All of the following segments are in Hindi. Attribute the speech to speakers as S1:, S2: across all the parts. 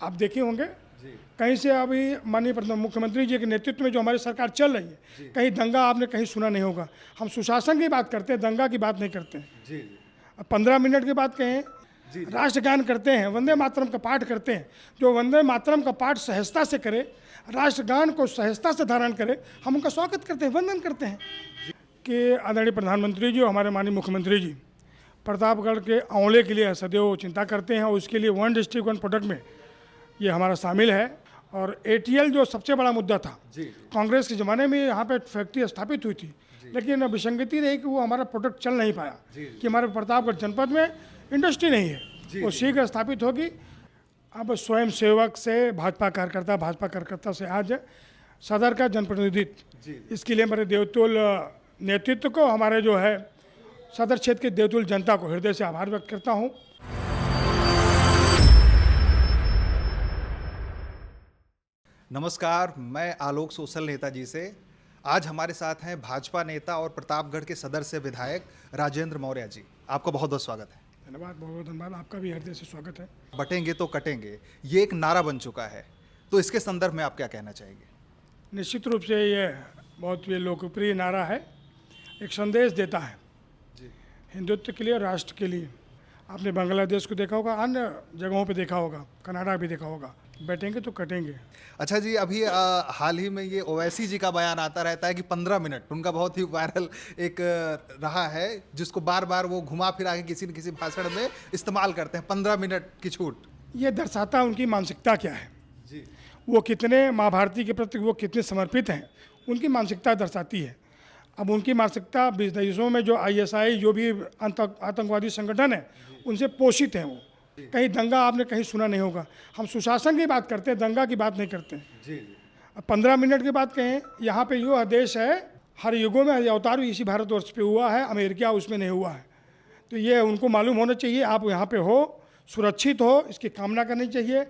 S1: आप देखे होंगे
S2: जी।
S1: कहीं से अभी माननीय मुख्यमंत्री जी के नेतृत्व में जो हमारी सरकार चल रही है, कहीं दंगा आपने कहीं सुना नहीं होगा। हम सुशासन की बात करते हैं, दंगा की बात नहीं करते हैं।
S2: जी।
S1: अब 15 मिनट की बात कहें,
S2: जी।
S1: राष्ट्रगान करते हैं, वंदे मातरम का पाठ करते हैं। जो वंदे मातरम का पाठ सहजता से करे, राष्ट्रगान को सहजता से धारण करे, हम उनका स्वागत करते हैं, वंदन करते हैं। कि आदरणीय प्रधानमंत्री जी और हमारे माननीय मुख्यमंत्री जी प्रतापगढ़ के आंवले के लिए सदैव चिंता करते हैं और उसके लिए वन डिस्ट्रिक्ट वन प्रोडक्ट में ये हमारा शामिल है। और एटीएल जो सबसे बड़ा मुद्दा था, कांग्रेस के ज़माने में यहाँ पे फैक्ट्री स्थापित हुई थी, लेकिन विसंगति रही कि वो हमारा प्रोडक्ट चल नहीं पाया, कि हमारे प्रतापगढ़ जनपद में इंडस्ट्री नहीं है। वो शीघ्र स्थापित होगी। अब स्वयं सेवक से भाजपा कार्यकर्ता से आज सदर का जनप्रतिनिधित्व, इसके लिए मेरे देवतुल नेतृत्व को, हमारे जो है सदर क्षेत्र के देवतुल जनता को हृदय से आभार व्यक्त करता हूँ।
S2: नमस्कार, मैं आलोक सोशल नेताजी से। आज हमारे साथ हैं भाजपा नेता और प्रतापगढ़ के सदर से विधायक राजेंद्र मौर्य जी। आपका बहुत बहुत स्वागत है।
S1: धन्यवाद, बहुत बहुत धन्यवाद। आपका भी हृदय से स्वागत है।
S2: बटेंगे तो कटेंगे, ये एक नारा बन चुका है, तो इसके संदर्भ में आप क्या कहना चाहेंगे?
S1: निश्चित रूप से ये बहुत ही लोकप्रिय नारा है, एक संदेश देता है हिंदुत्व के लिए, राष्ट्र के लिए। आपने बांग्लादेश को देखा होगा, अन्य जगहों पे देखा होगा, कनाडा भी देखा होगा, बैठेंगे तो कटेंगे।
S2: अच्छा जी, अभी हाल ही में ये ओवैसी जी का बयान आता रहता है कि 15 मिनट, उनका बहुत ही वायरल एक रहा है, जिसको बार बार वो घुमा फिरा के किसी न किसी भाषण में इस्तेमाल करते हैं, 15 मिनट की छूट।
S1: ये दर्शाता उनकी मानसिकता क्या है
S2: जी।
S1: वो कितने माँ भारती के प्रति वो कितने समर्पित हैं, उनकी मानसिकता दर्शाती है। अब उनकी मानसिकता विदेशों में जो आईएसआई जो भी आतंकवादी संगठन है उनसे पोषित हैं। वो कहीं दंगा आपने कहीं सुना नहीं होगा। हम सुशासन की बात करते हैं, दंगा की बात नहीं करते हैं। अब 15 मिनट की बात कहें, यहाँ पे यो देश है, हर युगों में अवतार इसी भारतवर्ष पे हुआ है, अमेरिका उसमें नहीं हुआ है। तो ये उनको मालूम होना चाहिए, आप यहाँ पे हो, सुरक्षित हो, इसकी कामना करनी चाहिए।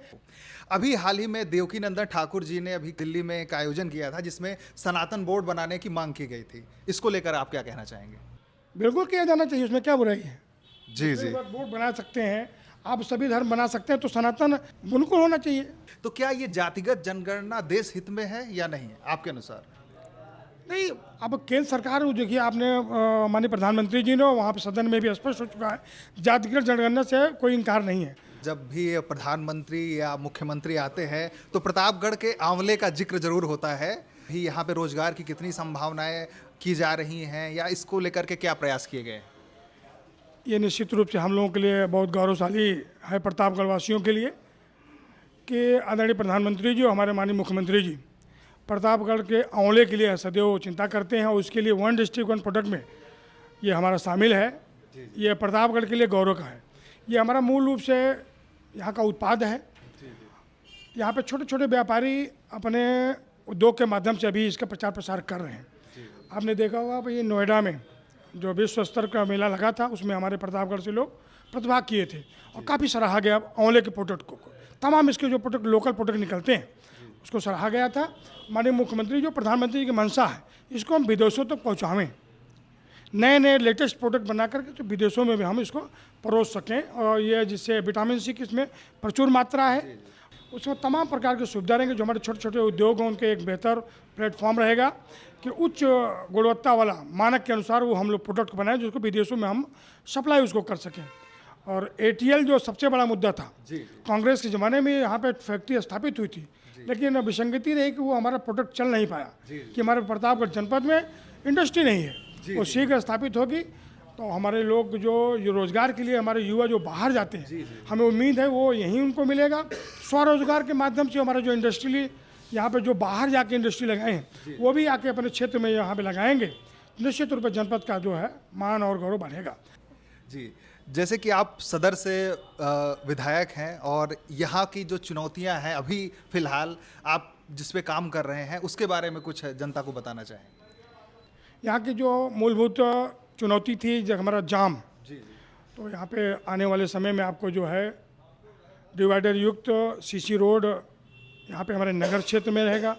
S2: अभी हाल ही में देवकी नंदन ठाकुर जी ने अभी दिल्ली में एक आयोजन किया था जिसमें सनातन बोर्ड बनाने की मांग की गई थी। इसको लेकर आप क्या कहना चाहेंगे?
S1: बिल्कुल किया जाना चाहिए, उसमें क्या बुराई है।
S2: जी जी।
S1: बोर्ड बना सकते हैं, आप सभी धर्म बना सकते हैं, तो सनातन बिल्कुल होना चाहिए।
S2: तो क्या ये जातिगत जनगणना देश हित में है या नहीं है आपके अनुसार?
S1: नहीं, अब केंद्र सरकार देखिए, आपने माननीय प्रधानमंत्री जी ने वहाँ पे सदन में भी स्पष्ट हो चुका है, जातिगत जनगणना से कोई इनकार नहीं है।
S2: जब भी प्रधानमंत्री या मुख्यमंत्री आते हैं तो प्रतापगढ़ के आंवले का जिक्र जरूर होता है। भी यहाँ पे रोजगार की कितनी संभावनाएं की जा रही हैं या इसको लेकर के क्या प्रयास किए गए?
S1: ये निश्चित रूप से हम लोगों के लिए बहुत गौरवशाली है, प्रतापगढ़ वासियों के लिए, कि आदरणीय प्रधानमंत्री जी और हमारे माननीय मुख्यमंत्री जी प्रतापगढ़ के आंवले के लिए सदैव चिंता करते हैं और उसके लिए वन डिस्ट्रिक्ट वन प्रोडक्ट में ये हमारा शामिल है। ये प्रतापगढ़ के लिए गौरव का है। ये हमारा मूल रूप से यहाँ का उत्पाद है। यहाँ पे छोटे छोटे व्यापारी अपने उद्योग के माध्यम से अभी इसका प्रचार प्रसार कर रहे हैं। आपने देखा होगा भाई, नोएडा में जो विश्व स्तर का मेला लगा था, उसमें हमारे प्रतापगढ़ से लोग प्रतिभाग किए थे और काफ़ी सराहा गया आंवले के प्रोडक्ट को। तमाम इसके जो प्रोडक्ट, लोकल प्रोडक्ट निकलते हैं, उसको सराहा गया था। माननीय मुख्यमंत्री जो प्रधानमंत्री की मंशा है, इसको हम विदेशों तक पहुँचावें, नए नए लेटेस्ट प्रोडक्ट बना करके तो विदेशों में भी हम इसको परोस सकें। और ये जिससे विटामिन सी की इसमें प्रचुर मात्रा है, उसमें तमाम प्रकार की सुविधा रहेंगे। जो हमारे छोटे छोटे उद्योग हैं उनके एक बेहतर प्लेटफॉर्म रहेगा कि उच्च गुणवत्ता वाला मानक के अनुसार वो हम लोग प्रोडक्ट बनाएं, जिसको विदेशों में हम सप्लाई उसको कर सकें। और एटीएल जो सबसे बड़ा मुद्दा था, कांग्रेस के ज़माने में यहाँ पे फैक्ट्री स्थापित हुई थी, लेकिन विसंगति रही कि वो हमारा प्रोडक्ट चल नहीं पाया, कि हमारे प्रतापगढ़ जनपद में इंडस्ट्री नहीं है। वो शीघ्र स्थापित होगी तो हमारे लोग जो रोजगार के लिए, हमारे युवा जो बाहर जाते हैं, हमें उम्मीद है वो यहीं उनको मिलेगा। स्वरोजगार के माध्यम से हमारे जो इंडस्ट्री यहाँ पे जो बाहर जाके इंडस्ट्री लगाए हैं, वो भी आके अपने क्षेत्र में यहाँ पे लगाएंगे। निश्चित रूप से जनपद का जो है मान और गौरव बढ़ेगा।
S2: जी, जैसे कि आप सदर से विधायक हैं और यहाँ की जो चुनौतियाँ हैं अभी फ़िलहाल आप जिस पे काम कर रहे हैं, उसके बारे में कुछ जनता को बताना चाहें?
S1: यहाँ की जो मूलभूत चुनौती थी, जब हमारा जाम, तो यहाँ पे आने वाले समय में आपको जो है डिवाइडर युक्त सीसी रोड यहाँ पे हमारे नगर क्षेत्र में रहेगा।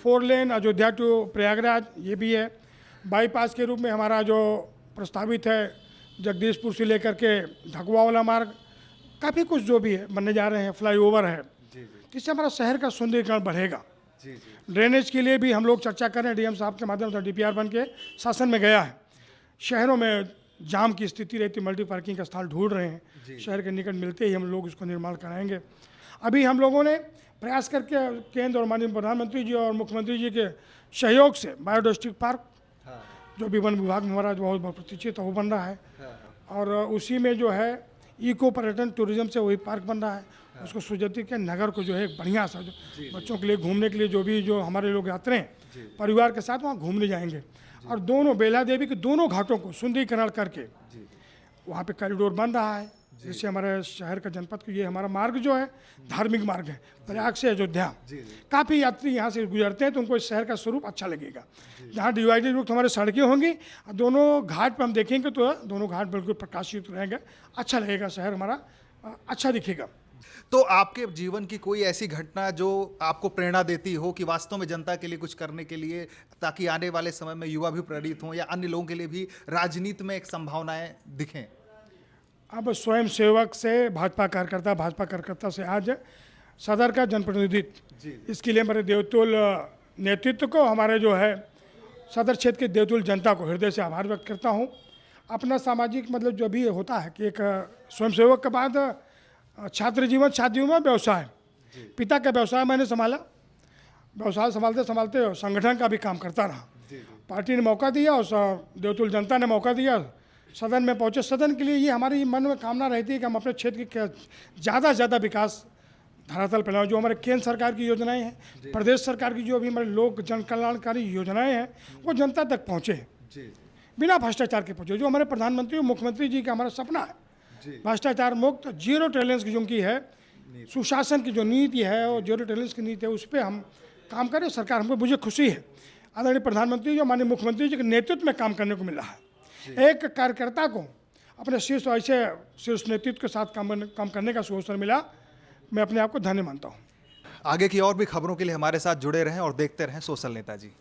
S1: 4 लेन अयोध्या टू प्रयागराज ये भी है। बाईपास के रूप में हमारा जो प्रस्तावित है, जगदीशपुर से लेकर के ढकुआ वाला मार्ग, काफ़ी कुछ जो भी है बनने जा रहे हैं। फ्लाईओवर है, इससे हमारा शहर का सौंदर्यीकरण बढ़ेगा।
S2: जी जी
S1: ड्रेनेज के लिए भी हम लोग चर्चा कर रहे हैं, डीएम साहब के माध्यम से डीपीआर बन के शासन में गया है। शहरों में जाम की स्थिति रहती, मल्टी पार्किंग का स्थल ढूंढ रहे हैं, शहर के निकट मिलते ही हम लोग उसको निर्माण कराएंगे। अभी हम लोगों ने प्रयास करके केंद्र और माननीय प्रधानमंत्री जी और मुख्यमंत्री जी के सहयोग से बायोडाइवर्सिटी पार्क, जो भी वन विभाग में हमारा जो बहुत प्रतीक्षित है वो बन रहा है, और उसी में जो है इको पर्यटन टूरिज्म से वही पार्क बन रहा है। उसको सुजति के नगर को जो है एक बढ़िया सा, जो बच्चों के लिए घूमने के लिए जो हमारे लोग यात्री हैं परिवार के साथ वहाँ घूमने जाएंगे, और दोनों बेला देवी के दोनों घाटों को सुंदरीकरण करके वहाँ पे कॉरिडोर बन रहा है, जिससे हमारे शहर का जनपद को, ये हमारा मार्ग जो है धार्मिक मार्ग है, प्रयाग से अयोध्या काफ़ी यात्री यहाँ से गुजरते हैं, तो उनको इस शहर का स्वरूप अच्छा लगेगा। जहाँ डिवाइडेड रूट हमारे सड़कें होंगी, दोनों घाट पर हम देखेंगे तो दोनों घाट बिल्कुल प्रकाशित रहेंगे, अच्छा लगेगा, शहर हमारा अच्छा दिखेगा।
S2: तो आपके जीवन की कोई ऐसी घटना जो आपको प्रेरणा देती हो कि वास्तव में जनता के लिए कुछ करने के लिए, ताकि आने वाले समय में युवा भी प्रेरित हों या अन्य लोगों के लिए भी राजनीति में एक संभावनाएं दिखें?
S1: अब स्वयं सेवक से भाजपा कार्यकर्ता से आज सदर का जनप्रतिनिधित्व, इसके लिए हमारे देवतुल नेतृत्व को, हमारे जो है सदर क्षेत्र के देवतुल जनता को हृदय से आभार व्यक्त करता हूँ। अपना सामाजिक मतलब जो भी होता है कि एक स्वयंसेवक के बाद छात्र जीवन, छात्र जीवन में व्यवसाय, पिता का व्यवसाय मैंने संभाला, व्यवसाय संभालते संभालते संगठन का भी काम करता रहा। पार्टी ने मौका दिया और देवतुल जनता ने मौका दिया, सदन में पहुँचे। सदन के लिए ये हमारी मन में कामना रहती है कि हम अपने क्षेत्र के ज़्यादा से ज़्यादा विकास धरातल पर लाएं। जो हमारे केंद्र सरकार की योजनाएं हैं, प्रदेश सरकार की जो भी हमारे लोक जन कल्याणकारी योजनाएं हैं, वो जनता तक पहुँचे, बिना भ्रष्टाचार के पहुँचे। जो हमारे प्रधानमंत्री और मुख्यमंत्री जी का हमारा सपना है, भ्रष्टाचार मुक्त, जीरो टॉलरेंस की जो उनकी है सुशासन की जो नीति है, और जीरो टॉलरेंस की नीति है, उस पर हम काम करें। सरकार हमको, मुझे खुशी है आदरणीय प्रधानमंत्री जो माननीय मुख्यमंत्री जी के नेतृत्व में काम करने को मिला है। एक कार्यकर्ता को अपने शीर्ष नेतृत्व के साथ काम करने का अवसर मिला, मैं अपने आप को धन्य मानता हूँ।
S2: आगे की और भी खबरों के लिए हमारे साथ जुड़े रहें और देखते रहें सोशल नेताजी।